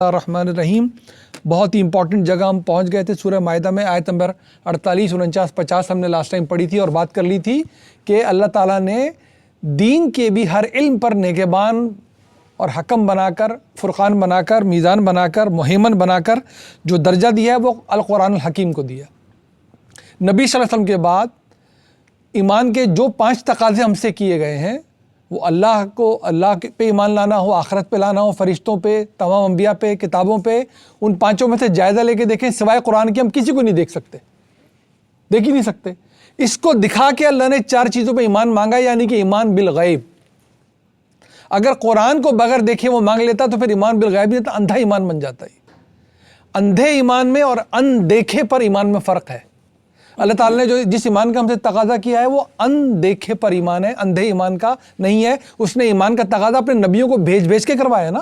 الرحمن الرحیم. بہت ہی امپورٹنٹ جگہ ہم پہنچ گئے تھے. سورہ مائدہ میں آیت نمبر 48 49 50 ہم نے لاسٹ ٹائم پڑھی تھی اور بات کر لی تھی کہ اللہ تعالیٰ نے دین کے بھی ہر علم پر نگہبان اور حکم بنا کر، فرقان بنا کر، میزان بنا کر، مہیمن بنا کر جو درجہ دیا ہے وہ القرآن الحکیم کو دیا. نبی صلی اللہ علیہ وسلم کے بعد ایمان کے جو 5 تقاضے ہم سے کیے گئے ہیں، وہ اللہ پہ ایمان لانا ہو، آخرت پہ لانا ہو، فرشتوں پہ، تمام انبیاء پہ، کتابوں پہ، ان 5 میں سے جائزہ لے کے دیکھیں. سوائے قرآن کے ہم کسی کو نہیں دیکھ ہی نہیں سکتے. اس کو دکھا کے اللہ نے 4 چیزوں پہ ایمان مانگا، یعنی کہ ایمان بالغیب. اگر قرآن کو بغیر دیکھے وہ مانگ لیتا تو پھر ایمان بالغیب نہیں تھا، اندھا ایمان بن جاتا ہے. اندھے ایمان میں اور اندیکھے پر ایمان میں فرق ہے. اللہ تعالیٰ نے جس ایمان کا ہم سے تقاضا کیا ہے وہ اندیکھے پر ایمان ہے، اندھے ایمان کا نہیں ہے. اس نے ایمان کا تقاضا اپنے نبیوں کو بھیج کے کروایا نا.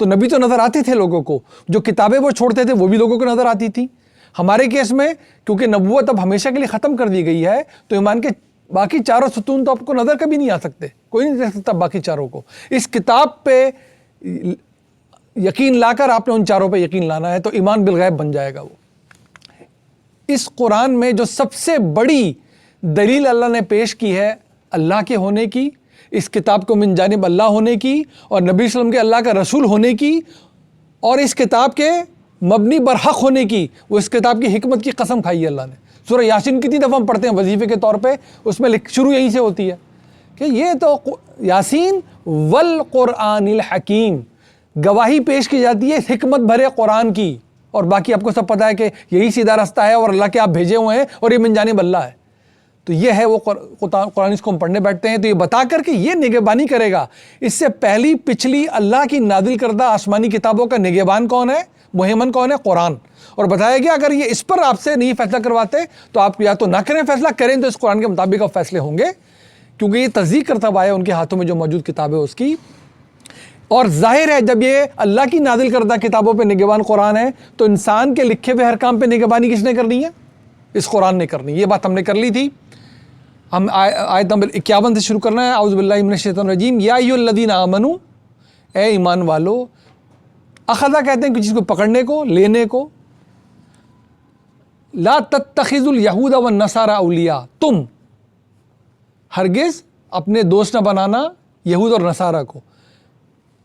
تو نبی تو نظر آتے تھے لوگوں کو، جو کتابیں وہ چھوڑتے تھے وہ بھی لوگوں کو نظر آتی تھی. ہمارے کیس میں کیونکہ نبوت اب ہمیشہ کے لیے ختم کر دی گئی ہے تو ایمان کے باقی 4 ستون تو آپ کو نظر کبھی نہیں آ سکتے، کوئی نہیں دیکھ سکتا باقی 4 کو. اس کتاب پہ یقین لا کر آپ نے ان 4 پہ یقین لانا ہے تو ایمان بالغیب بن جائے گا. وہ اس قرآن میں جو سب سے بڑی دلیل اللہ نے پیش کی ہے اللہ کے ہونے کی، اس کتاب کو من جانب اللہ ہونے کی اور نبی صلی اللہ علیہ وسلم کے اللہ کا رسول ہونے کی اور اس کتاب کے مبنی برحق ہونے کی، وہ اس کتاب کی حکمت کی قسم کھائی ہے اللہ نے. سورہ یاسین کتنی دفعہ ہم پڑھتے ہیں وظیفے کے طور پہ، اس میں شروع یہیں سے ہوتی ہے کہ یہ تو یاسین والقرآن الحکیم، گواہی پیش کی جاتی ہے حکمت بھرے قرآن کی. اور باقی آپ کو سب پتہ ہے کہ یہی سیدھا رستہ ہے اور اللہ کے آپ بھیجے ہوئے ہیں اور یہ من جانب اللہ ہے. تو یہ ہے وہ قرآن، اس کو ہم پڑھنے بیٹھتے ہیں تو یہ بتا کر کہ یہ نگہبانی کرے گا. اس سے پچھلی اللہ کی نازل کردہ آسمانی کتابوں کا نگہبان کون ہے، مہیمن کون ہے؟ قرآن. اور بتایا گیا اگر یہ اس پر آپ سے نہیں فیصلہ کرواتے تو آپ یا تو نہ کریں فیصلہ، کریں تو اس قرآن کے مطابق اب فیصلے ہوں گے، کیونکہ یہ تصدیق کرتا ہوا ہے ان کے ہاتھوں میں جو موجود کتاب ہے اس کی. اور ظاہر ہے جب یہ اللہ کی نازل کردہ کتابوں پہ نگہبان قرآن ہے تو انسان کے لکھے ہوئے ہر کام پہ نگہبانی کس نے کرنی ہے؟ اس قرآن نے کرنی. یہ بات ہم نے کر لی تھی. ہم آیت نمبر 51 سے شروع کرنا ہے. اعوذ باللہ من الشیطان الرجیم. یا ایھا الذین آمنوا، اے ایمان والو. اخذا کہتے ہیں کہ چیز کو پکڑنے کو، لینے کو. لا تتخذوا الیہود والنصارى اولیاء، تم ہرگز اپنے دوست نہ بنانا یہود اور نصارہ کو.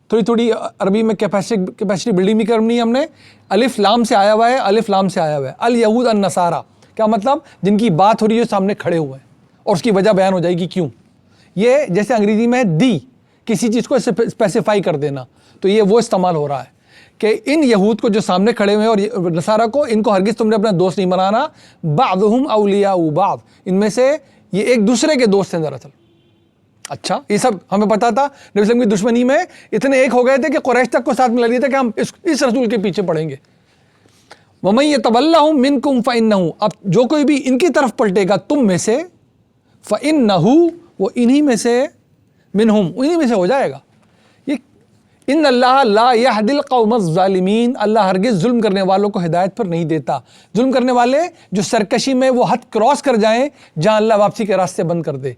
تھوڑی عربی میں کیپیسٹی بلڈنگ بھی کرنی ہے ہم نے. الف لام سے آیا ہوا ہے، الف لام سے آیا ہوا ہے. الیہود النصارہ کیا مطلب؟ جن کی بات ہو رہی ہے سامنے کھڑے ہوئے ہیں اور اس کی وجہ بیان ہو جائے گی کیوں. یہ جیسے انگریزی میں دی، کسی چیز کو اسپیسیفائی کر دینا، تو یہ وہ استعمال ہو رہا ہے کہ ان یہود کو جو سامنے کھڑے ہوئے ہیں اور نصارہ کو، ان کو ہرگز تم نے اپنا دوست نہیں بنانا. بعضهم اولیاء بعض، ان میں سے یہ ایک دوسرے کے دوست ہیں دراصل. اچھا، یہ سب ہمیں پتا تھا. نبی صلی اللہ علیہ وسلم کی دشمنی میں اتنے ایک ہو گئے تھے کہ قریش تک کو ساتھ ملا لیے تھے کہ ہم اس رسول کے پیچھے پڑیں گے. وَمَن يَتَوَلَّهُم مِّنكُمْ فَإِنَّهُ، اب جو کوئی بھی ان کی طرف پلٹے گا تم میں سے، فَإِنَّهُ، وہ انہی میں سے، منہم، انہی میں سے ہو جائے گا. یہ ان اللہ لا يهدي القوم الظالمین، اللہ ہرگز ظلم کرنے والوں کو ہدایت پر نہیں دیتا. ظلم کرنے والے جو سرکشی میں وہ حد کراس کر جائیں جہاں اللہ واپسی کے راستے بند کر دے.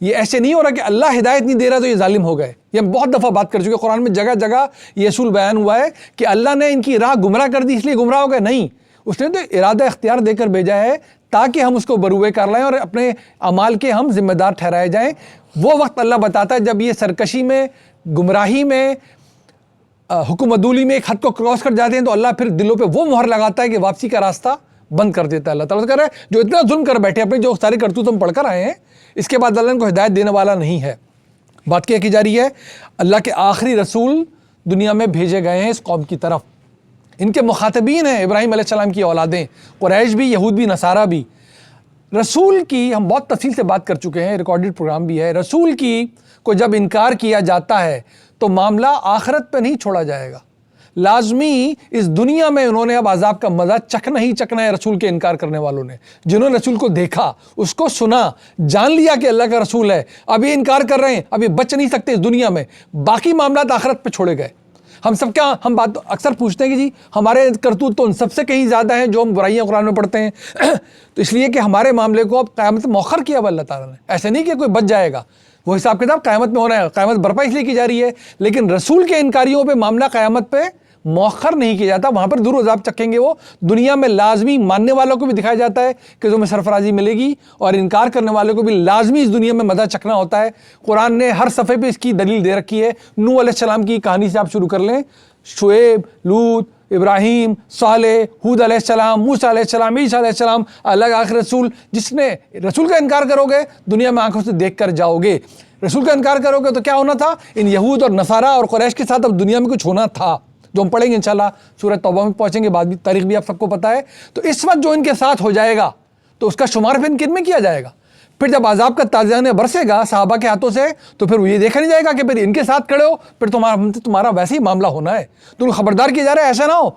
یہ ایسے نہیں ہو رہا کہ اللہ ہدایت نہیں دے رہا تو یہ ظالم ہو گئے. یہ ہم بہت دفعہ بات کر چکے. قرآن میں جگہ جگہ یہ اصول بیان ہوا ہے کہ اللہ نے ان کی راہ گمراہ کر دی اس لیے گمراہ ہو گئے. نہیں، اس نے تو ارادہ اختیار دے کر بھیجا ہے تاکہ ہم اس کو بروئے کر لائیں اور اپنے اعمال کے ہم ذمہ دار ٹھہرائے جائیں. وہ وقت اللہ بتاتا ہے جب یہ سرکشی میں، گمراہی میں، حکم عدولی میں ایک حد کو کراس کر جاتے ہیں تو اللہ پھر دلوں پہ وہ مہر لگاتا ہے کہ واپسی کا راستہ بند کر دیتا ہے. اللہ تعالیٰ کہہ رہا ہے جو اتنا ظلم کر بیٹھے اپنے جو ساری کرتوت ہم پڑھ کر آئے ہیں، اس کے بعد اللہ ان کو ہدایت دینے والا نہیں ہے. بات کیا کی جا رہی ہے؟ اللہ کے آخری رسول دنیا میں بھیجے گئے ہیں اس قوم کی طرف. ان کے مخاطبین ہیں ابراہیم علیہ السلام کی اولادیں، قریش بھی، یہود بھی، نصارہ بھی. رسول کی ہم بہت تفصیل سے بات کر چکے ہیں، ریکارڈڈ پروگرام بھی ہے. رسول کی کو جب انکار کیا جاتا ہے تو معاملہ آخرت پہ نہیں چھوڑا جائے گا. لازمی اس دنیا میں انہوں نے اب عذاب کا مزہ چکھنا ہی چکھنا ہے. رسول کے انکار کرنے والوں نے، جنہوں نے رسول کو دیکھا، اس کو سنا، جان لیا کہ اللہ کا رسول ہے، اب یہ انکار کر رہے ہیں، اب یہ بچ نہیں سکتے اس دنیا میں. باقی معاملات آخرت پہ چھوڑے گئے. ہم سب کیا ہم بات اکثر پوچھتے ہیں کہ جی ہمارے کرتوت تو ان سب سے کہیں زیادہ ہیں جو ہم برائیاں قرآن میں پڑھتے ہیں. تو اس لیے کہ ہمارے معاملے کو اب قیامت مؤخر کیا اللہ تعالیٰ نے. ایسے نہیں کہ کوئی بچ جائے گا، وہ حساب کتاب قیامت میں ہونا ہے. قیامت برپا اس لیے کی جا رہی ہے، لیکن رسول کے انکاریوں پہ معاملہ قیامت پہ مؤخر نہیں کیا جاتا، وہاں پر ضرور عذاب چکیں گے وہ. دنیا میں لازمی ماننے والوں کو بھی دکھایا جاتا ہے کہ تمہیں سرفرازی ملے گی، اور انکار کرنے والوں کو بھی لازمی اس دنیا میں مزہ چکنا ہوتا ہے. قرآن نے ہر صفحے پہ اس کی دلیل دے رکھی ہے. نوح علیہ السلام کی کہانی سے آپ شروع کر لیں، شعیب، لوط، ابراہیم، صالح، ہود علیہ السلام، موسیٰ علیہ السلام، عیسیٰ علیہ السلام، الگ آخر رسول. جس نے رسول کا انکار کرو گے دنیا میں آنکھوں سے دیکھ کر جاؤ گے. رسول کا انکار کرو گے تو کیا ہونا تھا؟ ان یہود اور نصارہ اور قریش کے ساتھ اب دنیا میں کچھ ہونا تھا، جو ہم پڑھیں گے انشاءاللہ سورہ توبہ میں پہنچیں گے، بعد بھی تاریخ بھی آپ سب کو پتہ ہے. تو اس وقت جو ان کے ساتھ ہو جائے گا تو اس کا شمار پھر کن میں کیا جائے گا؟ پھر جب عذاب کا تازیانہ برسے گا صحابہ کے ہاتھوں سے تو پھر یہ دیکھا نہیں جائے گا کہ پھر ان کے ساتھ کھڑے ہو، پھر تمہارا ویسے ہی معاملہ ہونا ہے. تم خبردار کیا جا رہا ہے ایسا نہ ہو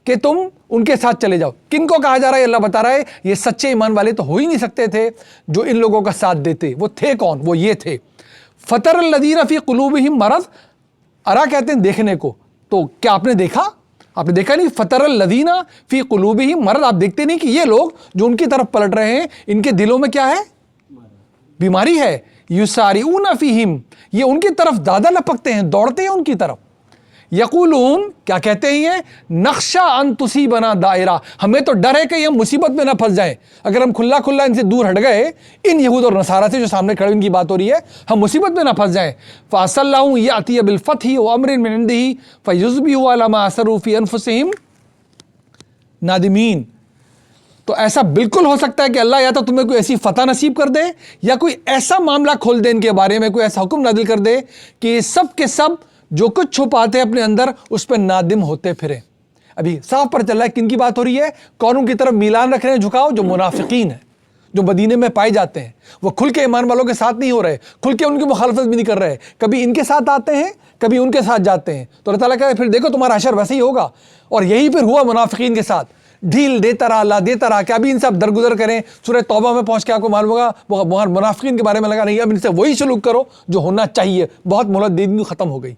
کہ تم ان کے ساتھ چلے جاؤ. کن کو کہا جا رہا ہے؟ اللہ بتا رہا ہے یہ سچے ایمان والے تو ہو ہی نہیں سکتے تھے جو ان لوگوں کا ساتھ دیتے. وہ تھے کون؟ وہ یہ تھے فطر الذین فی قلوبہم مرض. ارا کہتے ہیں دیکھنے کو، تو کیا آپ نے دیکھا؟ آپ نے دیکھا نہیں؟ فطر الذین فی قلوبہم مرض. آپ دیکھتے نہیں کہ یہ لوگ جو ان کی طرف پلٹ رہے ہیں ان کے دلوں میں کیا ہے؟ بیماری ہے. یسارعون فیہم، یہ ان کی طرف زیادہ لپکتے ہیں، دوڑتے ہیں ان کی طرف. یقولون، کیا کہتے ہیں یہ؟ نخشا ان تصیبنا دائرہ، ہمیں تو ڈر ہے کہ ہم مصیبت میں نہ پھنس جائیں. اگر ہم کھلا ان سے دور ہٹ گئے، ان یہود اور نصارہ سے جو سامنے کھڑے ان کی بات ہو رہی ہے، ہم مصیبت میں نہ پھنس جائیں. فَعَسَى اللَّهُ يَأْتِيَ بِالْفَتْحِ وَأَمْرٍ مِّنْ عِندِهِ فَيُصْبِحُوا عَلَىٰ مَا أَسَرُّوا فِي أَنفُسِهِمْ نادمین. تو ایسا بالکل ہو سکتا ہے کہ اللہ یا تو تمہیں کوئی ایسی فتح نصیب کر دے یا کوئی ایسا معاملہ کھول دے ان کے بارے میں، کوئی ایسا حکم نازل کر دے کہ یہ سب کے سب جو کچھ چھپاتے ہیں اپنے اندر اس پہ نادم ہوتے پھریں. ابھی صاف پر چل رہا ہے کن کی بات ہو رہی ہے. کونوں کی طرف میلان رکھ رہے ہیں جھکاؤ؟ جو منافقین ہیں، جو مدینے میں پائے جاتے ہیں. وہ کھل کے ایمان والوں کے ساتھ نہیں ہو رہے، کھل کے ان کی مخالفت بھی نہیں کر رہے. کبھی ان کے ساتھ آتے ہیں، کبھی ان کے ساتھ جاتے ہیں. تو اللہ تعالیٰ کہے پھر دیکھو تمہارا حشر ویسے ہی ہوگا. اور یہی پھر ہوا منافقین کے ساتھ. ڈھیل دیتا رہا اللہ، دیتا رہا کہ ابھی ان سے آپ درگزر کریں. سورہ توبہ میں پہنچ کے آپ کو معلوم ہوگا وہ منافقین کے بارے میں لگا نہیں، اب ان سے وہی سلوک کرو جو ہونا چاہیے. بہت مہلت دے دی، ختم ہو گئی.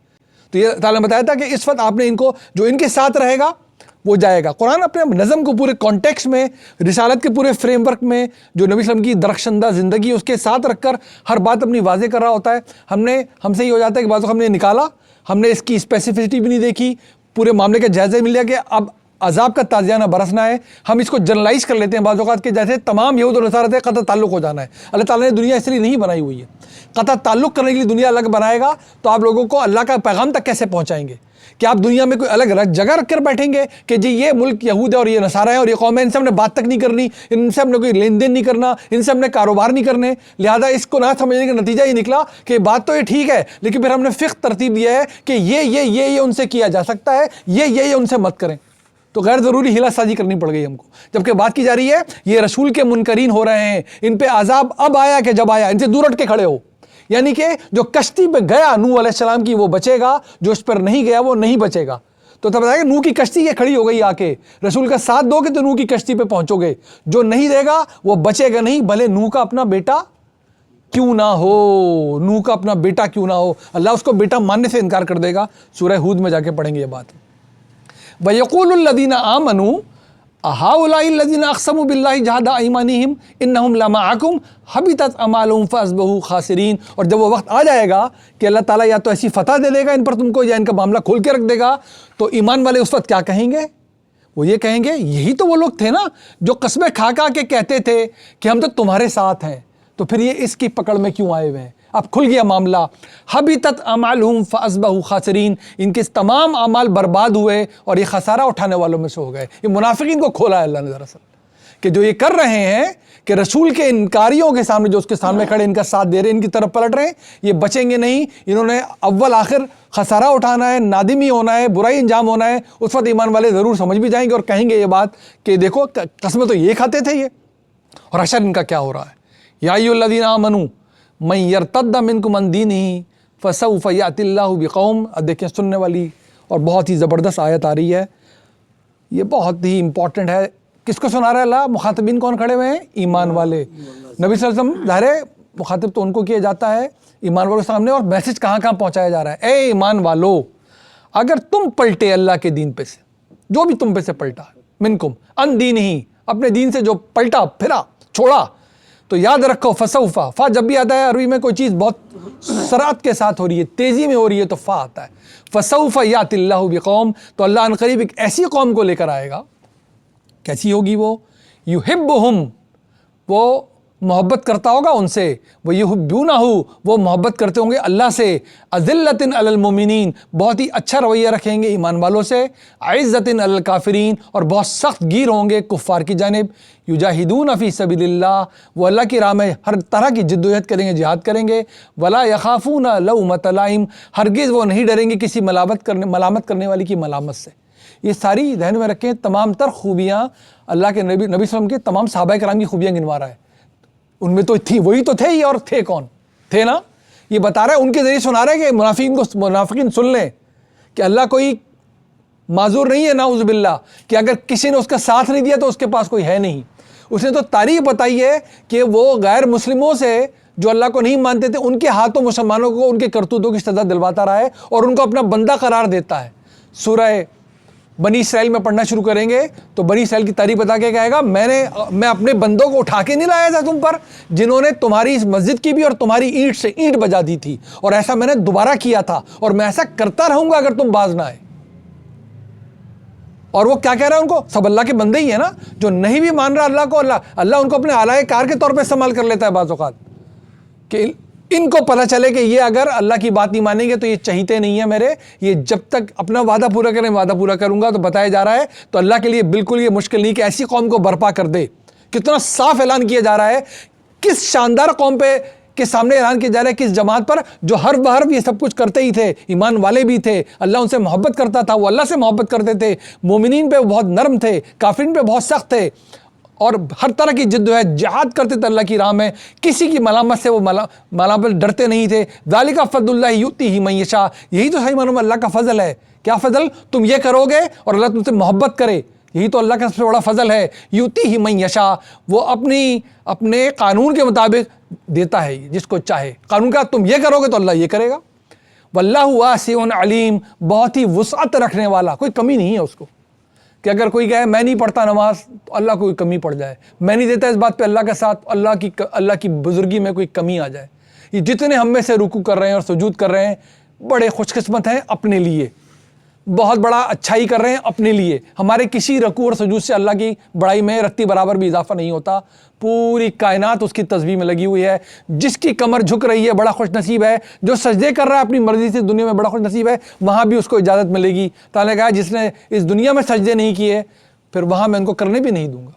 تو یہ تعالیٰ نے بتایا تھا کہ اس وقت آپ نے ان کو جو ان کے ساتھ رہے گا وہ جائے گا. قرآن اپنے نظم کو پورے کانٹیکس میں، رسالت کے پورے فریم ورک میں، جو نبی صلی اللہ علیہ وسلم کی درخشندہ زندگی اس کے ساتھ رکھ کر ہر بات اپنی واضح کر رہا ہوتا ہے. ہم سے یہ ہو جاتا ہے کہ بعض ہم نے نکالا، ہم نے اس کی اسپیسیفسٹی بھی نہیں دیکھی، پورے معاملے کا جائزہ مل گیا کہ اب عذاب کا تازیانہ برسنا ہے. ہم اس کو جنرلائز کر لیتے ہیں بعض اوقات کہ جیسے تمام یہود اور نصارہ سے قطع تعلق ہو جانا ہے. اللہ تعالیٰ نے دنیا اس لیے نہیں بنائی ہوئی ہے. قطع تعلق کرنے کے لیے دنیا الگ بنائے گا تو آپ لوگوں کو اللہ کا پیغام تک کیسے پہنچائیں گے؟ کہ آپ دنیا میں کوئی الگ جگہ رکھ کر بیٹھیں گے کہ جی یہ ملک یہود ہے اور یہ نصارہ ہے اور یہ قوم ہے، ان سے ہم نے بات تک نہیں کرنی، ان سے ہم نے کوئی لین دین نہیں کرنا، ان سے ہم نے کاروبار نہیں کرنے. لہذا اس کو نہ سمجھنے کا نتیجہ یہ نکلا کہ بات تو یہ ٹھیک ہے لیکن پھر ہم نے فقہ ترتیب دیا ہے کہ یہ ان سے کیا جا سکتا ہے، یہ ان سے مت کریں. تو غیر ضروری ہلا سازی کرنی پڑ گئی ہم کو. جبکہ بات کی جا رہی ہے یہ رسول کے منکرین ہو رہے ہیں، ان پہ عذاب اب آیا کہ جب آیا، ان سے دور ہٹ کے کھڑے ہو. یعنی کہ جو کشتی پہ گیا نوح علیہ السلام کی وہ بچے گا، جو اس پر نہیں گیا وہ نہیں بچے گا. تو تب بتائے گا نوح کی کشتی یہ کھڑی ہو گئی، آ کے رسول کا ساتھ دو گے تو نوح کی کشتی پہ پہنچو گے. جو نہیں دے گا وہ بچے گا نہیں، بھلے نوح کا اپنا بیٹا کیوں نہ ہو. نوح کا اپنا بیٹا کیوں نہ ہو، اللہ اس کو بیٹا ماننے سے انکار کر دے گا. سورہ ہود میں جا کے پڑھیں گے یہ بات. وَيَقُولُ الَّذِينَ آمَنُوا أَهَٰؤُلَاءِ الَّذِينَ أَقْسَمُوا بِاللَّهِ جَهْدَ أَيْمَانِهِمْ إِنَّهُمْ لَمَعَكُمْ حَبِطَتْ أَعْمَالُهُمْ فَأَصْبَحُوا خَاسِرِينَ. اور جب وہ وقت آ جائے گا کہ اللہ تعالیٰ یا تو ایسی فتح دے دے گا ان پر تم کو، یا ان کا معاملہ کھول کے رکھ دے گا، تو ایمان والے اس وقت کیا کہیں گے؟ وہ یہ کہیں گے یہی تو وہ لوگ تھے نا جو قسمیں کھا کے کہتے تھے کہ ہم تو تمہارے ساتھ ہیں، تو پھر یہ اس کی پکڑ میں کیوں آئے ہوئے ہیں؟ اب کھل گیا معاملہ. حبطت اعمالہم فاصبحوا خاسرین، ان کے تمام اعمال برباد ہوئے اور یہ خسارہ اٹھانے والوں میں سے ہو گئے. یہ منافقین کو کھولا ہے اللہ نے دراصل، کہ جو یہ کر رہے ہیں کہ رسول کے انکاریوں کے سامنے، جو اس کے سامنے کھڑے ان کا ساتھ دے رہے ہیں، ان کی طرف پلٹ رہے ہیں، یہ بچیں گے نہیں. انہوں نے اول آخر خسارہ اٹھانا ہے، نادمی ہونا ہے، برائی انجام ہونا ہے. اس وقت ایمان والے ضرور سمجھ بھی جائیں گے اور کہیں گے یہ بات کہ دیکھو قسمیں تو یہ کھاتے تھے یہ، اور حشر ان کا کیا ہو رہا ہے. یا ایھا الذین آمنوا من یرتد منکم عن دینہ فسوف یأتی اللہ بقوم. اب دیکھیں سننے والی اور بہت ہی زبردست آیت آ رہی ہے، یہ بہت ہی امپورٹنٹ ہے. کس کو سنا رہا ہے اللہ؟ مخاطبین کون کھڑے ہوئے ہیں؟ ایمان والے. نبی صلی اللہ علیہ وسلم ظاہر ہے مخاطب تو ان کو کیا جاتا ہے ایمان والوں کے سامنے، اور میسج کہاں کہاں پہنچایا جا رہا ہے. اے ایمان والو، اگر تم پلٹے اللہ کے دین پہ سے، جو بھی تم پہ سے پلٹا، منکم عن دینہ، اپنے دین سے جو پلٹا پھرا چھوڑا، تو یاد رکھو فسوفا، فا جب بھی آتا ہے عربی میں کوئی چیز بہت سرعت کے ساتھ ہو رہی ہے، تیزی میں ہو رہی ہے، تو فا آتا ہے. فسوف یات اللہ بقوم، تو اللہ عنقریب ایک ایسی قوم کو لے کر آئے گا. کیسی ہوگی وہ؟ یحبہم، وہ محبت کرتا ہوگا ان سے، وہ یحبونہ، وہ محبت کرتے ہوں گے اللہ سے. اذلۃ علی المؤمنین، بہت ہی اچھا رویہ رکھیں گے ایمان والوں سے. عزۃ علی الکافرین، اور بہت سخت گیر ہوں گے کفار کی جانب. یجاہدون فی سبیل اللہ، وہ اللہ کی راہ میں ہر طرح کی جدوجہد کریں گے، جہاد کریں گے. ولا یخافون لومۃ لائم، ہرگز وہ نہیں ڈریں گے کسی ملامت کرنے والی کی ملامت سے. یہ ساری ذہن میں رکھیں، تمام تر خوبیاں اللہ کے نبی صلی اللہ علیہ وسلم کے تمام صحابہ کرام کی خوبیاں گنوا رہا ہے. ان میں تو تھی، وہی تو تھے ہی، اور تھے کون تھے نا. یہ بتا رہا ہے، ان کے ذریعے سنا رہا ہے کہ منافقین سن لیں کہ اللہ کوئی معذور نہیں ہے، نعوذ باللہ، کہ اگر کسی نے اس کا ساتھ نہیں دیا تو اس کے پاس کوئی ہے نہیں. اس نے تو تعریف بتائی ہے کہ وہ غیر مسلموں سے جو اللہ کو نہیں مانتے تھے، ان کے ہاتھوں مسلمانوں کو ان کے کرتوتوں کی سزا دلواتا رہا ہے اور ان کو اپنا بندہ قرار دیتا ہے. سورہ بنی اسرائیل میں پڑھنا شروع کریں گے تو بنی اسرائیل کی تعریف بتا کے کہے گا، میں اپنے بندوں کو اٹھا کے نہیں لایا تھا تم پر، جنہوں نے تمہاری اس مسجد کی بھی اور تمہاری اینٹ سے اینٹ بجا دی تھی، اور ایسا میں نے دوبارہ کیا تھا، اور میں ایسا کرتا رہوں گا اگر تم باز نہ آئے. اور وہ کیا کہہ رہا ہے ان کو؟ سب اللہ کے بندے ہی ہیں نا. جو نہیں بھی مان رہا اللہ کو، اللہ ان کو اپنے اعلیٰ کار کے طور پہ استعمال کر لیتا ہے بعض اوقات، کہ ان کو پتہ چلے کہ یہ اگر اللہ کی بات نہیں مانیں گے تو یہ چہیتے نہیں ہیں میرے، یہ جب تک اپنا وعدہ پورا کریں وعدہ پورا کروں گا. تو بتایا جا رہا ہے تو اللہ کے لیے بالکل یہ مشکل نہیں کہ ایسی قوم کو برپا کر دے. کتنا صاف اعلان کیا جا رہا ہے، کس شاندار قوم پہ کے سامنے اعلان کیا جا رہا ہے، کس جماعت پر جو ہر بہر یہ سب کچھ کرتے ہی تھے، ایمان والے بھی تھے، اللہ ان سے محبت کرتا تھا، وہ اللہ سے محبت کرتے تھے، مومنین پہ بہت نرم تھے، کافرین پہ بہت سخت تھے، اور ہر طرح کی جد و جہاد کرتے تھے اللہ کی راہ میں. کسی کی ملامت سے وہ ملامت ڈرتے نہیں تھے. ذالک فضل اللہ یؤتیہ من یشاء، یہی تو صحیح معنوں میں اللہ کا فضل ہے. کیا فضل؟ تم یہ کرو گے اور اللہ تم سے محبت کرے، یہی تو اللہ کا سب سے بڑا فضل ہے. یؤتیہ من یشاء، وہ اپنے قانون کے مطابق دیتا ہے جس کو چاہے. قانون کا تم یہ کرو گے تو اللہ یہ کرے گا. واللہ واسع علیم، بہت ہی وسعت رکھنے والا، کوئی کمی نہیں ہے اس کو. کہ اگر کوئی کہے میں نہیں پڑھتا نماز تو اللہ کو کوئی کمی پڑ جائے، میں نہیں دیتا اس بات پہ اللہ کا ساتھ، اللہ کی بزرگی میں کوئی کمی آ جائے. یہ جتنے ہم میں سے رکوع کر رہے ہیں اور سجود کر رہے ہیں، بڑے خوش قسمت ہیں اپنے لیے، بہت بڑا اچھائی کر رہے ہیں اپنے لیے. ہمارے کسی رکوع اور سجود سے اللہ کی بڑائی میں رتی برابر بھی اضافہ نہیں ہوتا. پوری کائنات اس کی تسبیح میں لگی ہوئی ہے. جس کی کمر جھک رہی ہے بڑا خوش نصیب ہے، جو سجدے کر رہا ہے اپنی مرضی سے دنیا میں بڑا خوش نصیب ہے، وہاں بھی اس کو اجازت ملے گی. تعالیٰ نے کہا جس نے اس دنیا میں سجدے نہیں کیے پھر وہاں میں ان کو کرنے بھی نہیں دوں گا.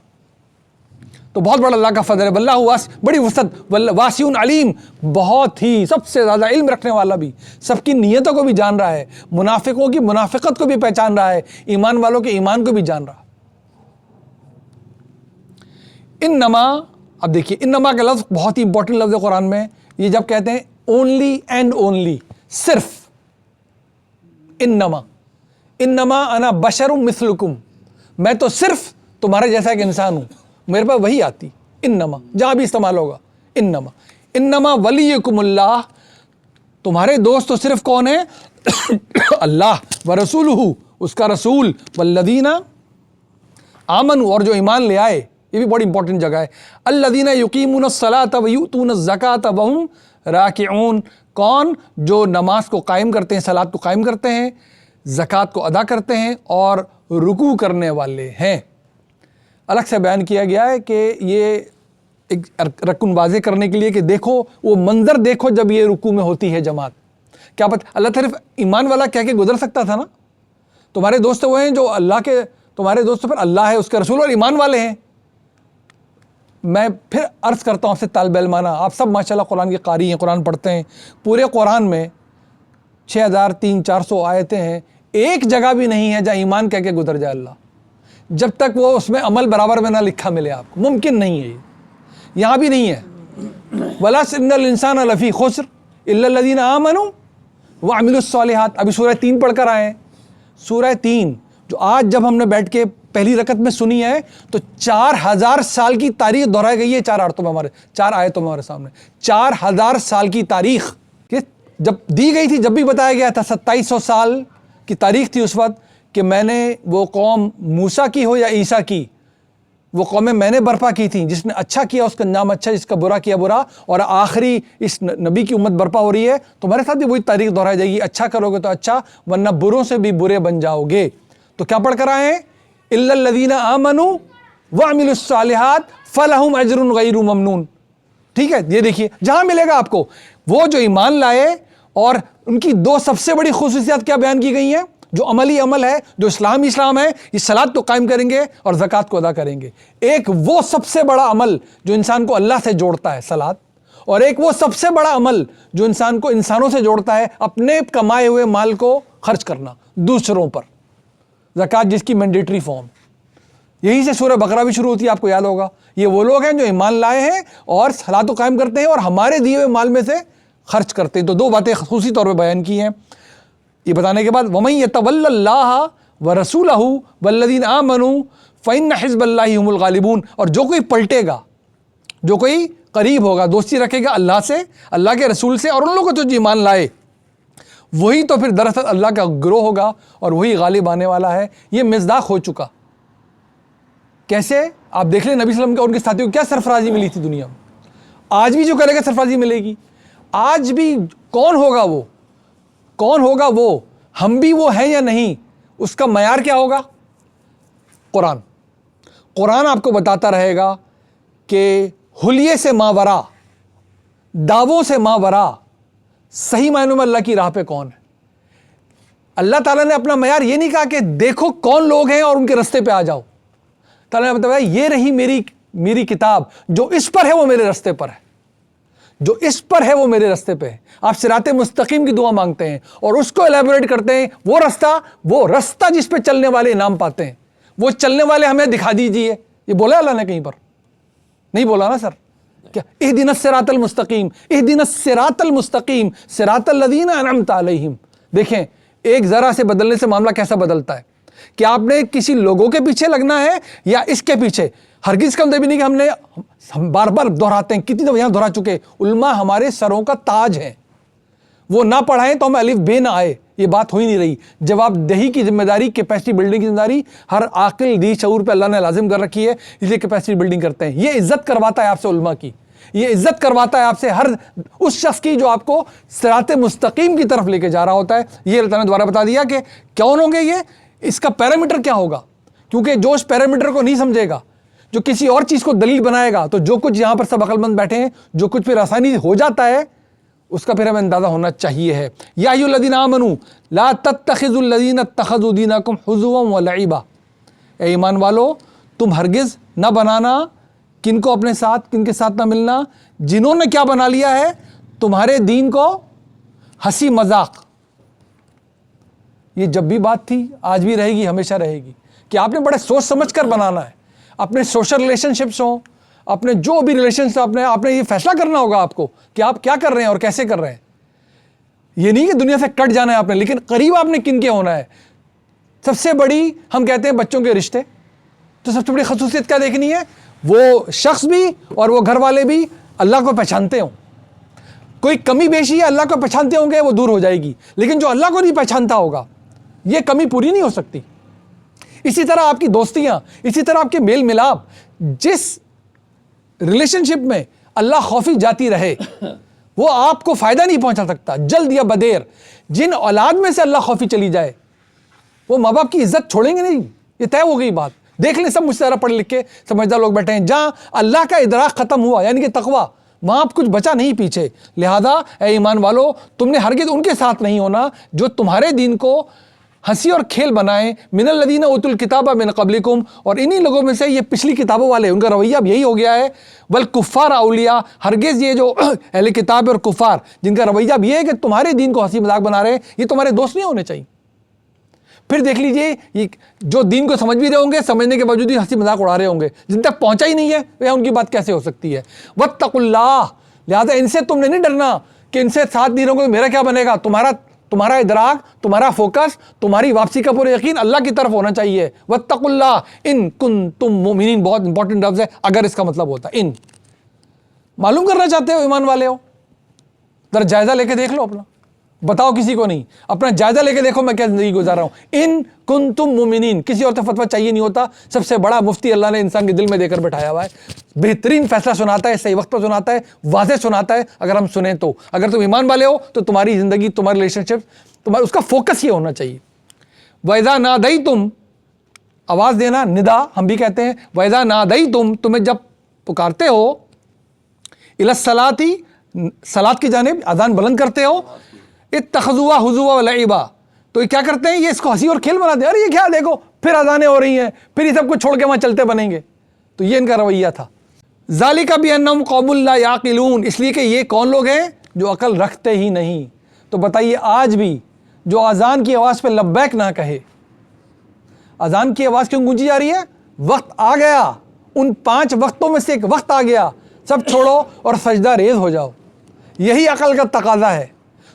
تو بہت بڑا اللہ کا فضل ہے. واللہ بڑی وسعت، واسع علیم، بہت ہی سب سے زیادہ علم رکھنے والا بھی، سب کی نیتوں کو بھی جان رہا ہے، منافقوں کی منافقت کو بھی پہچان رہا ہے، ایمان والوں کے ایمان کو بھی جان رہا. انما، اب دیکھیے انما کا لفظ بہت ہی امپورٹنٹ لفظ ہے قرآن میں. یہ جب کہتے ہیں اونلی اینڈ اونلی، صرف، انما انا بشر مثلکم، میں تو صرف تمہارے جیسا ایک انسان ہوں، میرے پاس وہی آتی. انما جہاں بھی استعمال ہوگا، انما ولیکم اللہ، تمہارے دوست تو صرف کون ہے؟ اللہ ورسولہ، اس کا رسول، والذین آمنوا، اور جو ایمان لے آئے. یہ بھی بڑی امپورٹنٹ جگہ ہے. الذین یقیمون الصلاۃ ویؤتون الزکاۃ وہم راکعون، کون؟ جو نماز کو قائم کرتے ہیں، صلاۃ کو قائم کرتے ہیں، زکوٰۃ کو ادا کرتے ہیں اور رکوع کرنے والے ہیں. الگ سے بیان کیا گیا ہے کہ یہ ایک رکن واضح کرنے کے لیے کہ دیکھو وہ منظر، دیکھو جب یہ رکوع میں ہوتی ہے جماعت، کیا پتہ اللہ تعالیٰ ایمان والا کہہ کے گزر سکتا تھا نا. تمہارے دوست وہ ہیں جو اللہ کے، تمہارے دوست پر اللہ ہے، اس کے رسول اور ایمان والے ہیں. میں پھر عرض کرتا ہوں آپ سے طالب علمانہ، آپ سب ماشاءاللہ قرآن کے قاری ہیں، قرآن پڑھتے ہیں. پورے قرآن میں 6300-400 آیتیں ہیں، ایک جگہ بھی نہیں ہے جہاں ایمان کہہ کے گزر جائے اللہ، جب تک وہ اس میں عمل برابر میں نہ لکھا ملے آپ کو. ممکن نہیں ہے، یہاں بھی نہیں ہے. وَلَا إِنَّ الْإِنسَانَ لَفِي خُسْرٍ إِلَّا الَّذِينَ آمَنُوا وَعَمِلُوا الصَّالِحَاتِ. ابھی سورہ 3 پڑھ کر آئے ہیں. سورہ 3 جو آج جب ہم نے بیٹھ کے پہلی رکعت میں سنی ہے تو 4000 سال کی تاریخ دہرائی گئی ہے 4 آیتوں میں ہمارے سامنے. 4000 سال کی تاریخ جب دی گئی تھی، جب بھی بتایا گیا تھا 2700 سال کی تاریخ تھی اس وقت، کہ میں نے وہ قوم موسیٰ کی ہو یا عیسیٰ کی، وہ قومیں میں نے برپا کی تھیں، جس نے اچھا کیا اس کا نام اچھا، جس کا برا کیا برا، اور آخری اس نبی کی امت برپا ہو رہی ہے، تمہارے ساتھ بھی وہی تاریخ دہرائی جائے گی، اچھا کرو گے تو اچھا، ورنہ بروں سے بھی برے بن جاؤ گے۔ تو کیا پڑھ کر آئے ہیں؟ الا الذین آمنوا وعملوا الصالحات فلہم اجر غیر ممنون۔ ٹھیک ہے، یہ دیکھیے جہاں ملے گا آپ کو وہ جو ایمان لائے، اور ان کی دو سب سے بڑی خصوصیات کیا بیان کی گئی ہیں؟ جو عملی عمل ہے، جو اسلام ہے، یہ صلاۃ تو قائم کریں گے اور زکوٰۃ کو ادا کریں گے۔ ایک وہ سب سے بڑا عمل جو انسان کو اللہ سے جوڑتا ہے، صلاۃ، اور ایک وہ سب سے بڑا عمل جو انسان کو انسانوں سے جوڑتا ہے، اپنے کمائے ہوئے مال کو خرچ کرنا دوسروں پر، زکوٰۃ جس کی مینڈیٹری فارم۔ یہی سے سورہ بقرہ بھی شروع ہوتی ہے، آپ کو یاد ہوگا۔ یہ وہ لوگ ہیں جو ایمان لائے ہیں اور صلاۃ کو قائم کرتے ہیں اور ہمارے دیے ہوئے مال میں سے خرچ کرتے ہیں۔ تو دو باتیں خصوصی طور پہ بیان کی ہیں۔ یہ بتانے کے بعد وَمَن يَتَوَلَّ اللَّهَ وَرَسُولَهُ وَالَّذِينَ آمَنُوا فَإِنَّ حِزْبَ اللَّهِ هُمُ الْغَالِبُونَ، اور جو کوئی پلٹے گا، جو کوئی قریب ہوگا، دوستی رکھے گا اللہ سے، اللہ کے رسول سے، اور ان لوگوں کو جو ایمان لائے، وہی تو پھر دراصل اللہ کا گروہ ہوگا اور وہی غالب آنے والا ہے۔ یہ مصداق ہو چکا۔ کیسے؟ آپ دیکھ لیں نبی صلی اللہ علیہ وسلم کو، ان کے ساتھیوں کو کیا سرفرازی ملی تھی دنیا میں۔ آج بھی جو کرے گا سرفرازی ملے گی۔ آج بھی کون ہوگا وہ؟ کون ہوگا وہ؟ ہم بھی وہ ہیں یا نہیں؟ اس کا معیار کیا ہوگا؟ قرآن۔ قرآن آپ کو بتاتا رہے گا کہ حلیے سے ماورا، دعووں سے ماورا، صحیح معنوں میں اللہ کی راہ پہ کون ہے۔ اللہ تعالیٰ نے اپنا معیار یہ نہیں کہا کہ دیکھو کون لوگ ہیں اور ان کے رستے پہ آ جاؤ۔ تعالیٰ نے بتایا یہ رہی میری کتاب، جو اس پر ہے وہ میرے رستے پر ہے، جو اس پر ہے وہ میرے رستے پہ ہے۔ آپ صراط مستقیم کی دعا مانگتے ہیں اور اس کو الیبوریٹ کرتے ہیں، وہ رستہ جس پہ چلنے والے انعام پاتے ہیں، وہ چلنے والے ہمیں دکھا دیجئے۔ یہ بولا اللہ نے کہیں پر؟ نہیں بولا نا سر۔ کیا اہدنا الصراط المستقیم، اہدنا الصراط المستقیم صراط الذین انعمت علیہم۔ دیکھیں ایک ذرا سے بدلنے سے معاملہ کیسا بدلتا ہے، کہ آپ نے کسی لوگوں کے پیچھے لگنا ہے یا اس کے پیچھے۔ ہرگز کا مطلب نہیں کہ ہم بار بار دہراتے ہیں، کتنی دفعہ یہاں دہرا چکے، علماء ہمارے سروں کا تاج ہیں، وہ نہ پڑھائیں تو ہمیں الف بے نہ آئے، یہ بات ہو ہی نہیں رہی۔ جواب دہی کی ذمہ داری، کیپیسٹی بلڈنگ کی ذمہ داری ہر عاقل دی شعور پہ اللہ نے لازم کر رکھی ہے، اس لیے کیپیسٹی بلڈنگ کرتے ہیں۔ یہ عزت کرواتا ہے آپ سے علماء کی، یہ عزت کرواتا ہے آپ سے ہر اس شخص کی جو آپ کو صراط مستقیم کی طرف لے کے جا رہا ہوتا ہے۔ یہ اللہ تعالیٰ نے دوبارہ بتا دیا کہ کون ہوں گے یہ، اس کا پیرامیٹر کیا ہوگا، کیونکہ جو اس پیرامیٹر کو نہیں سمجھے گا، جو کسی اور چیز کو دلیل بنائے گا، تو جو کچھ یہاں پر سب عقل مند بیٹھے ہیں، جو کچھ پھر آسانی ہو جاتا ہے، اس کا پھر ہمیں اندازہ ہونا چاہیے ہے۔ یا ایھا الذین آمنوا لا تتخذوا الذین اتخذوا دینکم ہزوا ولعبا، اے ایمان والو تم ہرگز نہ بنانا کن کو اپنے ساتھ، کن کے ساتھ نہ ملنا، جنہوں نے کیا بنا لیا ہے تمہارے دین کو ہنسی مذاق۔ یہ جب بھی بات تھی، آج بھی رہے گی، ہمیشہ رہے گی، کہ آپ نے بڑے سوچ سمجھ کر بنانا ہے۔ اپنے سوشل ریلیشن شپس ہوں، اپنے جو بھی ریلیشنس آپ نے یہ فیصلہ کرنا ہوگا آپ کو کہ آپ کیا کر رہے ہیں اور کیسے کر رہے ہیں۔ یہ نہیں کہ دنیا سے کٹ جانا ہے آپ نے، لیکن قریب آپ نے کن کے ہونا ہے۔ سب سے بڑی ہم کہتے ہیں بچوں کے رشتے، تو سب سے بڑی خصوصیت کیا دیکھنی ہے؟ وہ شخص بھی اور وہ گھر والے بھی اللہ کو پہچانتے ہوں۔ کوئی کمی بیشی ہے اللہ کو پہچانتے ہوں گے، وہ دور ہو جائے گی، لیکن جو اللہ کو نہیں پہچانتا ہوگا یہ کمی پوری نہیں ہو سکتی۔ اسی طرح آپ کی دوستیاں، اسی طرح آپ کے میل ملاپ، جس ریلیشن شپ میں اللہ خوفی جاتی رہے وہ آپ کو فائدہ نہیں پہنچا سکتا، جلد یا بدیر۔ جن اولاد میں سے اللہ خوفی چلی جائے وہ ماں باپ کی عزت چھوڑیں گے نہیں، یہ طے ہو گئی بات۔ دیکھ لیں سب مجھ سے زیادہ پڑھ لکھ کے سمجھدار لوگ بیٹھے ہیں، جہاں اللہ کا ادراک ختم ہوا یعنی کہ تقویٰ، وہاں آپ کچھ بچا نہیں پیچھے۔ لہذا اے ایمان والو تم نے ہرگز ان کے ساتھ نہیں ہونا جو تمہارے دین کو ہنسی اور کھیل بنائیں۔ من الذین اوتوا الکتاب من قبلکم، اور انہی لوگوں میں سے یہ پچھلی کتابوں والے، ان کا رویہ اب یہی ہو گیا ہے۔ والکفار اولیاء، ہرگز یہ جو اہل کتاب اور کفار جن کا رویہ اب یہ ہے کہ تمہارے دین کو ہنسی مذاق بنا رہے ہیں، یہ تمہارے دوست نہیں ہونے چاہیے۔ پھر دیکھ لیجئے یہ جو دین کو سمجھ بھی رہے ہوں گے، سمجھنے کے باوجود ہی ہنسی مذاق اڑا رہے ہوں گے، جن تک پہنچا ہی نہیں ہے وہ ان کی بات کیسے ہو سکتی ہے۔ واتقوا اللہ، لہذا ان سے تم نے نہیں ڈرنا کہ ان سے ساتھ نہیں رہو گے تو میرا کیا بنے گا۔ تمہارا ادراک، تمہارا فوکس، تمہاری واپسی کا پورا یقین اللہ کی طرف ہونا چاہیے۔ واتقوا اللہ ان کنتم مؤمنین، بہت امپورٹنٹ لفظ ہے اگر اس کا مطلب ہوتا ہے ان۔ معلوم کرنا چاہتے ہو ایمان والے ہو، ذرا جائزہ لے کے دیکھ لو اپنا، بتاؤ کسی کو نہیں. اپنا جائزہ لے کے دیکھو میں کیا زندگی گزار رہا ہوں. ان کنتم مومنین. کسی اور سے فتویٰ چاہیے نہیں ہوتا. سب سے بڑا مفتی اللہ نے انسان کے دل میں دے کر بٹھایا ہوا ہے. بہترین فیصلہ سناتا ہے, صحیح وقت پر سناتا ہے, واضح سناتا ہے. اگر ہم سنیں تو, اگر تم ایمان والے ہو تو تمہاری زندگی, تمہاری ریلیشن شپ, تمہارا اس کا فوکس یہ ہونا چاہیے. وَإِذَا نَادَيْتُمْ, آواز دینا, ندا ہم بھی کہتے ہیں. وَإِذَا نَادَيْتُمْ, تمہیں جب پکارتے ہو, إِلَى الصَّلَاةِ, صلاۃ کی جانب اذان بلند کرتے ہو, اتخذوها ہزوا ولعبا, تو یہ کیا کرتے ہیں, یہ اس کو ہنسی اور کھیل بناتے ہیں. ارے یہ کیا, دیکھو پھر اذانیں ہو رہی ہیں, پھر یہ سب کچھ چھوڑ کے وہاں چلتے بنیں گے. تو یہ ان کا رویہ تھا. ذالک بانہم قوم لا یعقلون, اس لیے کہ یہ کون لوگ ہیں جو عقل رکھتے ہی نہیں. تو بتائیے آج بھی جو اذان کی آواز پہ لبیک نہ کہے, اذان کی آواز کیوں گونجی جا رہی ہے؟ وقت آ گیا, ان 5 وقتوں میں سے ایک وقت آ گیا, سب چھوڑو اور سجدہ ریز ہو جاؤ. یہی عقل کا تقاضا ہے.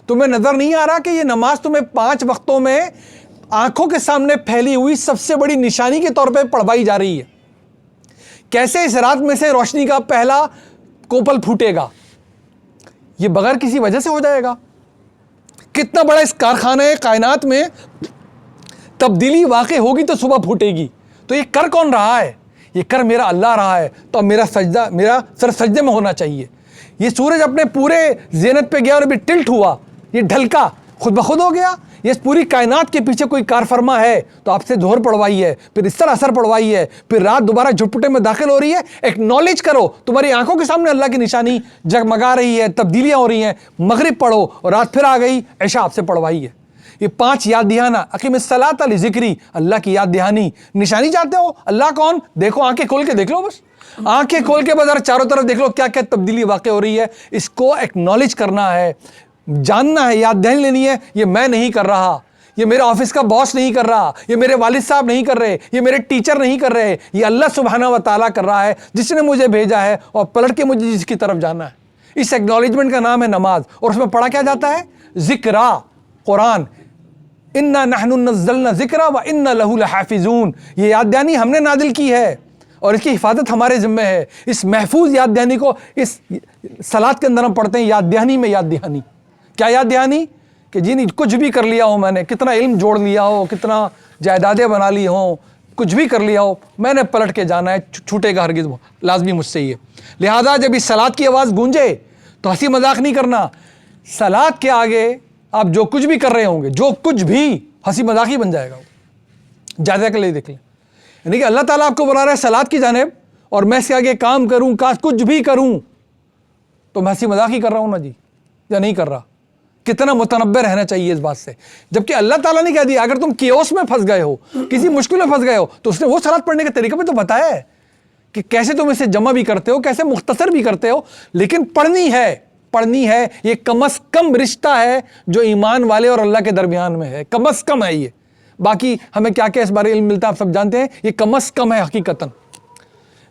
تمہیں نظر نہیں آ رہا کہ یہ نماز تمہیں 5 وقتوں میں آنکھوں کے سامنے پھیلی ہوئی سب سے بڑی نشانی کے طور پہ پڑھوائی جا رہی ہے؟ کیسے اس رات میں سے روشنی کا پہلا کوپل پھوٹے گا؟ یہ بغیر کسی وجہ سے ہو جائے گا. کتنا بڑا اس کارخانہ کائنات میں تبدیلی واقع ہوگی تو صبح پھوٹے گی. تو یہ کر کون رہا ہے؟ یہ کر میرا اللہ رہا ہے. تو اب میرا سر سجدے میں ہونا چاہیے. یہ سورج اپنے پورے زینت پہ گیا اور ابھی ٹلٹ ہوا, یہ ڈھلکا خود بخود ہو گیا. یہ پوری کائنات کے پیچھے کوئی کار فرما ہے تو آپ سے ظہر پڑھوائی ہے, پھر اس طرح اثر پڑھوائی ہے, پھر رات دوبارہ جھٹپٹے میں داخل ہو رہی ہے. ایکنالج کرو, تمہاری آنکھوں کے سامنے اللہ کی نشانی جگمگا رہی ہے, تبدیلیاں ہو رہی ہیں. مغرب پڑھو اور رات پھر آ گئی, عشاء آپ سے پڑھوائی ہے. یہ 5 یاد دہانہ, اقیم الصلاۃ لذکری, اللہ کی یاد دہانی. نشانی چاہتے ہو, اللہ کون, دیکھو آنکھیں کھول کے دیکھ لو, بس آنکھیں کھول کے بس چاروں طرف دیکھ لو کیا کیا تبدیلی واقع ہو رہی ہے. اس کو ایکنالج کرنا ہے, جاننا ہے, یاد دہانی لینی ہے. یہ میں نہیں کر رہا, یہ میرے آفس کا باس نہیں کر رہا, یہ میرے والد صاحب نہیں کر رہے, یہ میرے ٹیچر نہیں کر رہے, یہ اللہ سبحانہ و تعالیٰ کر رہا ہے جس نے مجھے بھیجا ہے اور پلٹ کے مجھے جس کی طرف جانا ہے. اس ایکنالجمنٹ کا نام ہے نماز. اور اس میں پڑھا کیا جاتا ہے؟ ذکرہ, قرآن. انا نحن نزلنا ذکرہ وانا لہ لحافظون. یہ یاد دہانی ہم نے نازل کی ہے اور اس کی حفاظت ہمارے ذمہ ہے. اس محفوظ یاد دہانی کو اس صلاۃ کے اندر ہم پڑھتے ہیں یاد دہانی میں یاد دہانی. کیا یاد دہانی؟ کہ جی نہیں, کچھ بھی کر لیا ہو میں نے, کتنا علم جوڑ لیا ہو, کتنا جائیدادیں بنا لی ہوں, کچھ بھی کر لیا ہو, میں نے پلٹ کے جانا ہے, چھوٹے گا ہرگز لازمی مجھ سے. یہ لہٰذا جب اس صلاۃ کی آواز گونجے تو ہنسی مذاق نہیں کرنا. صلاۃ کے آگے آپ جو کچھ بھی کر رہے ہوں گے, جو کچھ بھی, ہنسی مذاق ہی بن جائے گا. جائزہ کے لیے دیکھ لیں. یعنی کہ اللہ تعالیٰ آپ کو بلا رہا ہے صلاۃ کی جانب, اور میں اس کے آگے کام کروں, کچھ بھی کروں, تو میں ہنسی مذاق ہی کر رہا ہوں نا جی, یا نہیں کر رہا؟ کتنا متنبہ رہنا چاہیے اس بات سے. جبکہ اللہ تعالیٰ نے کہہ دیا اگر تم کیوس میں پھنس گئے ہو, کسی مشکل میں پھنس گئے ہو, تو اس نے وہ صلاۃ پڑھنے کے طریقے پہ تو بتایا ہے کہ کیسے تم اسے جمع بھی کرتے ہو, کیسے مختصر بھی کرتے ہو, لیکن پڑھنی ہے. پڑھنی ہے. یہ کم از کم رشتہ ہے جو ایمان والے اور اللہ کے درمیان میں ہے, کم از کم ہے یہ. باقی ہمیں کیا کیا اس بارے علم ملتا ہے آپ سب جانتے ہیں, یہ کم از کم ہے حقیقتاً.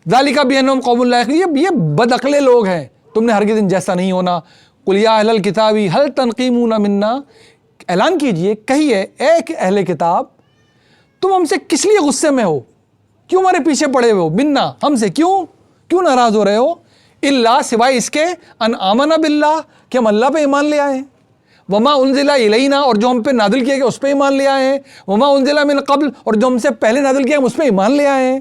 ذالک بانہم قوم لا یعقلون, یہ بد عقلے لوگ ہیں, تم نے ہرگز ان جیسا نہیں ہونا. قل یا اہل الکتاب هل تنقمون منا, اعلان کیجئے, کہیے اے اہل کتاب, تم ہم سے کس لیے غصے میں ہو, کیوں ہمارے پیچھے پڑے ہوئے ہو, منا ہم سے کیوں ناراض ہو رہے ہو, الا سوائے اس کے ان آمنا باللہ کہ ہم اللہ پہ ایمان لے آئے ہیں, وما انزل الینا اور جو ہم پہ نازل کیا گیا اس پہ ایمان لے آئے ہیں, وما انزل من قبل اور جو ہم سے پہلے نازل کیا ہم اس پہ ایمان لے آئے ہیں,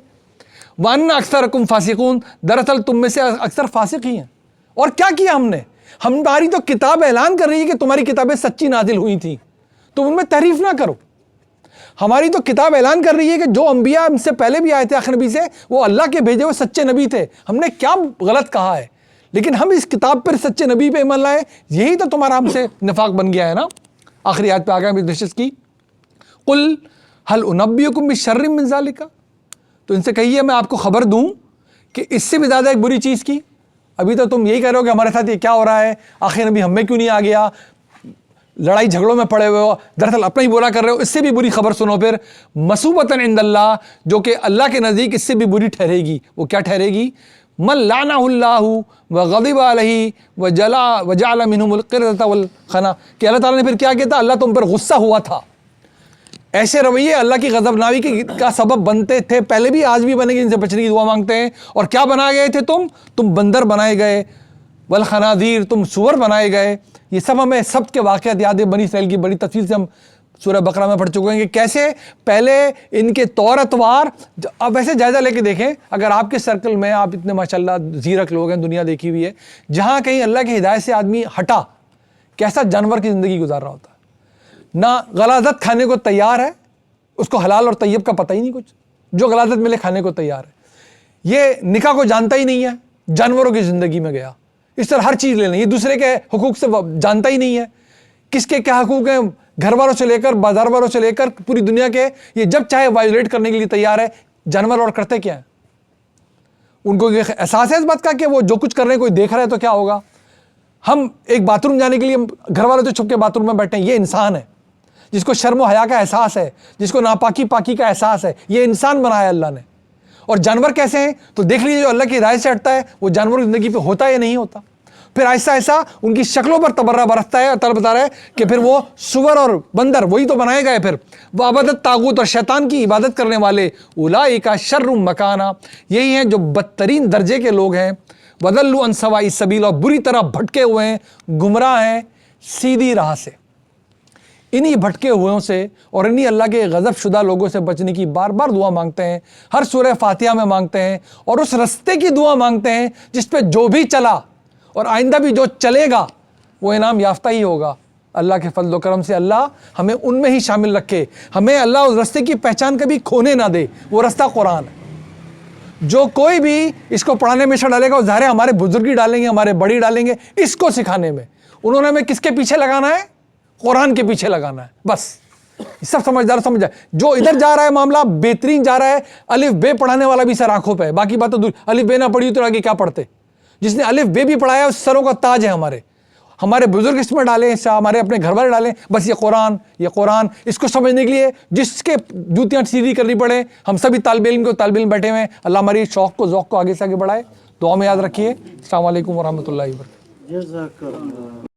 وان اکثرکم فاسقون, دراصل تم میں سے اکثر فاسق ہی ہیں. اور کیا کیا ہم نے, ہماری تو کتاب اعلان کر رہی ہے کہ تمہاری کتابیں سچی نازل ہوئی تھیں, تم ان میں تحریف نہ کرو. ہماری تو کتاب اعلان کر رہی ہے کہ جو انبیاء ہم سے پہلے بھی آئے تھے آخر نبی سے, وہ اللہ کے بھیجے ہوئے سچے نبی تھے. ہم نے کیا غلط کہا ہے, لیکن ہم اس کتاب پر سچے نبی پہ ایمان لائے, یہی تو تمہارا ہم سے نفاق بن گیا ہے نا. آخری آیت پہ آ گیا نشست کی, قل هل انبئکم بشر من ذلک, تو ان سے کہیے میں آپ کو خبر دوں کہ اس سے بھی زیادہ ایک بری چیز کی. ابھی تو تم یہی کہہ رہے ہو کہ ہمارے ساتھ یہ کیا ہو رہا ہے, آخر نبی ہم میں کیوں نہیں آ گیا, لڑائی جھگڑوں میں پڑے ہوئے ہو, دراصل اپنا ہی بولا کر رہے ہو. اس سے بھی بری خبر سنو پھر, مصوبتاً عند اللہ, جو کہ اللہ کے نزدیک اس سے بھی بری ٹھہرے گی. وہ کیا ٹھہرے گی؟ من لعنہ اللہ وغضب علیہ وجعل منہم القردۃ والخنا, کہ اللہ تعالیٰ نے پھر کیا کیا تھا, اللہ تم پر غصہ ہوا تھا. ایسے رویے اللہ کی غضب ناوی کا سبب بنتے تھے, پہلے بھی آج بھی بنے گی, ان سے بچنے کی دعا مانگتے ہیں. اور کیا بنا گئے تھے تم بندر بنائے گئے, والخنازیر تم سور بنائے گئے, یہ سب ہمیں سب کے واقعات یاد ہے, بنی اسرائیل کی بڑی تفصیل سے ہم سورہ بقرہ میں پڑھ چکے ہیں کہ کیسے پہلے ان کے طور اتوار. اب ویسے جائزہ لے کے دیکھیں, اگر آپ کے سرکل میں آپ اتنے ماشاءاللہ زیرک لوگ ہیں, دنیا دیکھی ہوئی ہے, جہاں کہیں اللہ کی ہدایت سے آدمی ہٹا, کیسا جانور کی زندگی گزار رہا ہوتا ہے, نہ غلاظت کھانے کو تیار ہے, اس کو حلال اور طیب کا پتہ ہی نہیں کچھ, جو غلاظت ملے کھانے کو تیار ہے. یہ نکاح کو جانتا ہی نہیں ہے, جانوروں کی زندگی میں گیا, اس طرح ہر چیز لے لیں, یہ دوسرے کے حقوق سے جانتا ہی نہیں ہے, کس کے کیا حقوق ہیں, گھر والوں سے لے کر بازار والوں سے لے کر پوری دنیا کے, یہ جب چاہے وائلیٹ کرنے کے لیے تیار ہے. جانور اور کرتے کیا ہیں؟ ان کو یہ احساس ہے اس بات کا کہ وہ جو کچھ کر رہے ہیں کوئی دیکھ رہا ہے تو کیا ہوگا. ہم ایک باتھ روم جانے کے لیے گھر والوں سے چھپ کے باتھ روم میں بیٹھے ہیں, یہ انسان ہے جس کو شرم و حیا کا احساس ہے, جس کو ناپاکی پاکی کا احساس ہے, یہ انسان بنایا اللہ نے. اور جانور کیسے ہیں تو دیکھ لیجیے, جو اللہ کی ہدایت سے ہٹتا ہے وہ جانور کی زندگی پہ ہوتا ہے یا نہیں ہوتا. پھر ایسا ایسا ان کی شکلوں پر تبرہ برستا ہے, اور تعالیٰ بتا رہا ہے کہ پھر وہ سور اور بندر وہی تو بنائے گئے. پھر وہ عبادت طاغوت اور شیطان کی عبادت کرنے والے, اولئک شر مکانا, یہی ہیں جو بدترین درجے کے لوگ ہیں. وضلوا عن سواء السبیل, اور بری طرح بھٹکے ہوئے ہیں, گمراہ ہیں سیدھی راہ سے. انہی بھٹکے ہوئوں سے اور انہی اللہ کے غضب شدہ لوگوں سے بچنے کی بار بار دعا مانگتے ہیں, ہر سورہ فاتحہ میں مانگتے ہیں, اور اس رستے کی دعا مانگتے ہیں جس پہ جو بھی چلا اور آئندہ بھی جو چلے گا وہ انعام یافتہ ہی ہوگا. اللہ کے فضل و کرم سے اللہ ہمیں ان میں ہی شامل رکھے, ہمیں اللہ اس رستے کی پہچان کبھی کھونے نہ دے. وہ رستہ قرآن ہے. جو کوئی بھی اس کو پڑھانے میں شا ڈالے گا, وہ ظاہر ہے ہمارے بزرگی ڈالیں گے, ہمارے بڑی ڈالیں گے, اس کو سکھانے میں. انہوں نے ہمیں کس کے پیچھے لگانا ہے؟ قرآن کے پیچھے لگانا ہے بس. سب سمجھدار سمجھ جائے. جو ادھر جا رہا ہے معاملہ بہترین جا رہا ہے, الف بے پڑھانے والا بھی سر آنکھوں پہ ہے, باقی بات تو دور. الف بے نہ پڑھی تو آگے کیا پڑھتے؟ جس نے الف بے بھی پڑھایا اس سروں کا تاج ہے. ہمارے بزرگ اس میں ڈالیں, ہمارے اپنے گھر والے ڈالیں, بس یہ قرآن اس کو سمجھنے کے لیے جس کے جوتیاں سیدھی کرنی پڑے. ہم سبھی طالب علم بیٹھے ہوئے ہیں. اللہ ہماری شوق کو ذوق کو آگے سے آگے بڑھائے. دعا میں یاد رکھیے. السلام علیکم ورحمۃ اللہ وبرکاتہ.